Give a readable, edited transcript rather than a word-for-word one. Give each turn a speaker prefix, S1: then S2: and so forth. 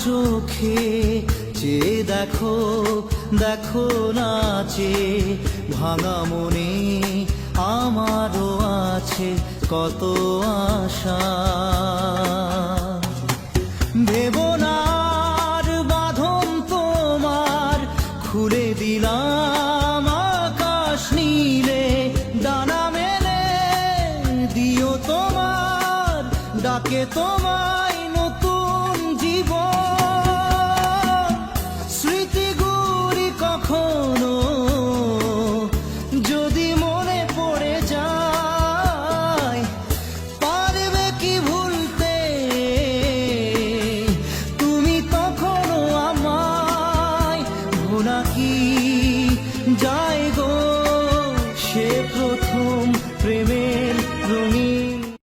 S1: চোখে চেয়ে দেখো, দেখো নাচে ভাঙা মনে আমারও আছে কত আশা। ভেবনার বাঁধন তোমার খুলে দিলাম আকাশ নীলে, ডানা মেলে দিও তোমার ডাকে তোমায়